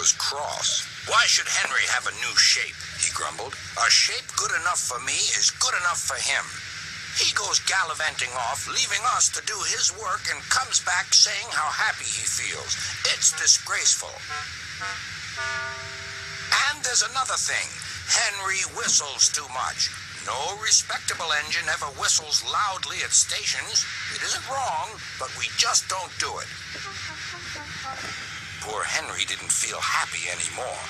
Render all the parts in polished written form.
was cross. "Why should Henry have a new shape?" he grumbled. "A shape good enough for me is good enough for him. He goes gallivanting off, leaving us to do his work, and comes back saying how happy he feels. It's disgraceful. And there's another thing. Henry whistles too much. No respectable engine ever whistles loudly at stations. It isn't wrong, but we just don't do it." Poor Henry didn't feel happy anymore.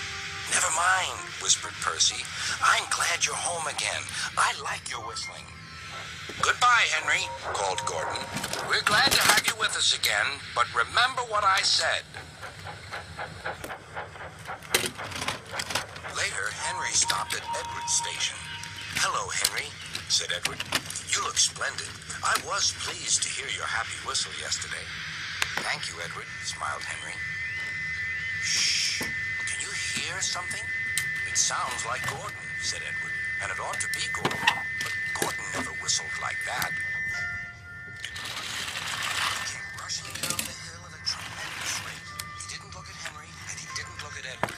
"Never mind," whispered Percy. "I'm glad you're home again. I like your whistling." "Goodbye, Henry," called Gordon. "We're glad to have you with us again, but remember what I said." Later, Henry stopped at Edward's station. "Hello, Henry," said Edward. "You look splendid. I was pleased to hear your happy whistle yesterday." "Thank you, Edward," smiled Henry. "Shh. Can you hear something?" "It sounds like Gordon," said Edward. "And it ought to be Gordon. But Gordon never whistled like that." He came rushing down the hill at a tremendous rate. He didn't look at Henry, and he didn't look at Edward.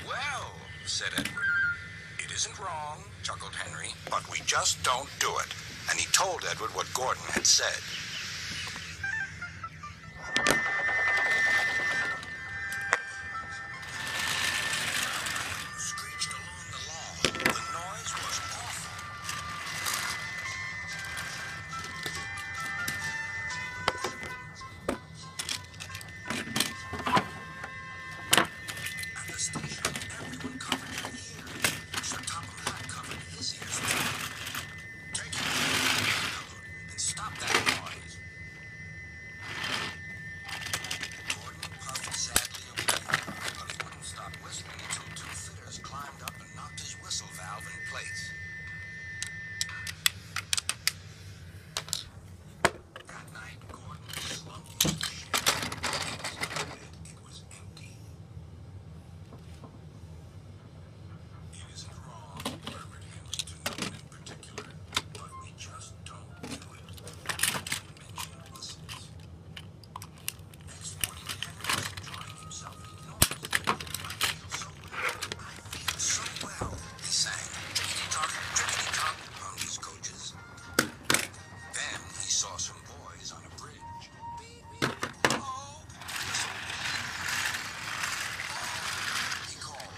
"Well," said Edward. "It isn't wrong," chuckled Henry, "but we just don't do it." And he told Edward what Gordon had said. Screeched along the lawn. The noise was awful. At the station, everyone covered their ears. Sir Topham Hatt covered his ears too. "Take it easy," and stop that noise. Gordon puffed sadly away, but he wouldn't stop whistling until two fidders climbed up and knocked his whistle valve in place. That night, Gordon slumped into the shed. It was empty. "It isn't wrong," murmured Henry to no one in particular, "but we just don't do it." He mentioned whistles. Next morning, Henry was enjoying himself enormously. "I feel so well. I feel so well," he sang. "Tickety-tock, tickety-tock," hummed his coaches. Then he saw some boys on a bridge. "Beep, beep. Oh!" He called.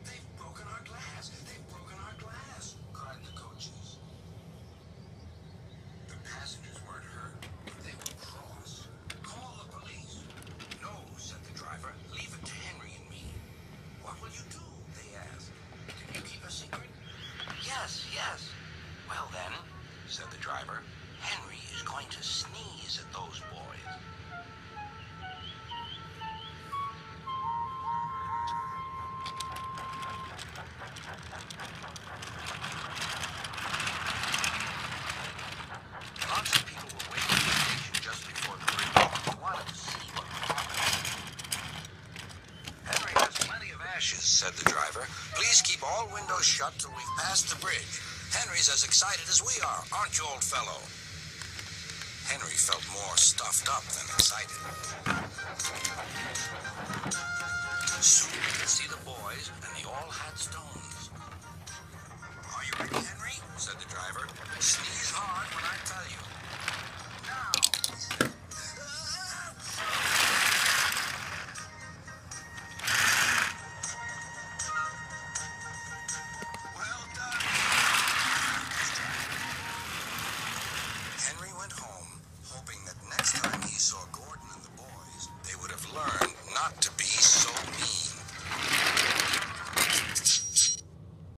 "They've broken our glass! They've broken our glass!" cried the coaches. The passengers weren't hurt, but they were cross. "Call the police." "No," said the driver. "Leave it to Henry and me." "What will you do?" they asked. "Can you keep a secret?" "Yes, yes." "Well then," said the driver, "Henry is going to sneeze at those boys." Lots of people were waiting at the station just before the bridge. They wanted to see what would happen. "Henry has plenty of ashes," said the driver. "Please keep all windows shut till we've passed the bridge. Henry's as excited as we are, aren't you, old fellow?" Henry felt more stuffed up than excited. Soon he could see the boys, and they all had stones. "Are you ready, Henry?" said the driver. "Sneeze hard when I tell you. Now." "Well done." Henry went home, hoping that next time he saw Gordon and the boys, they would have learned not to be so mean.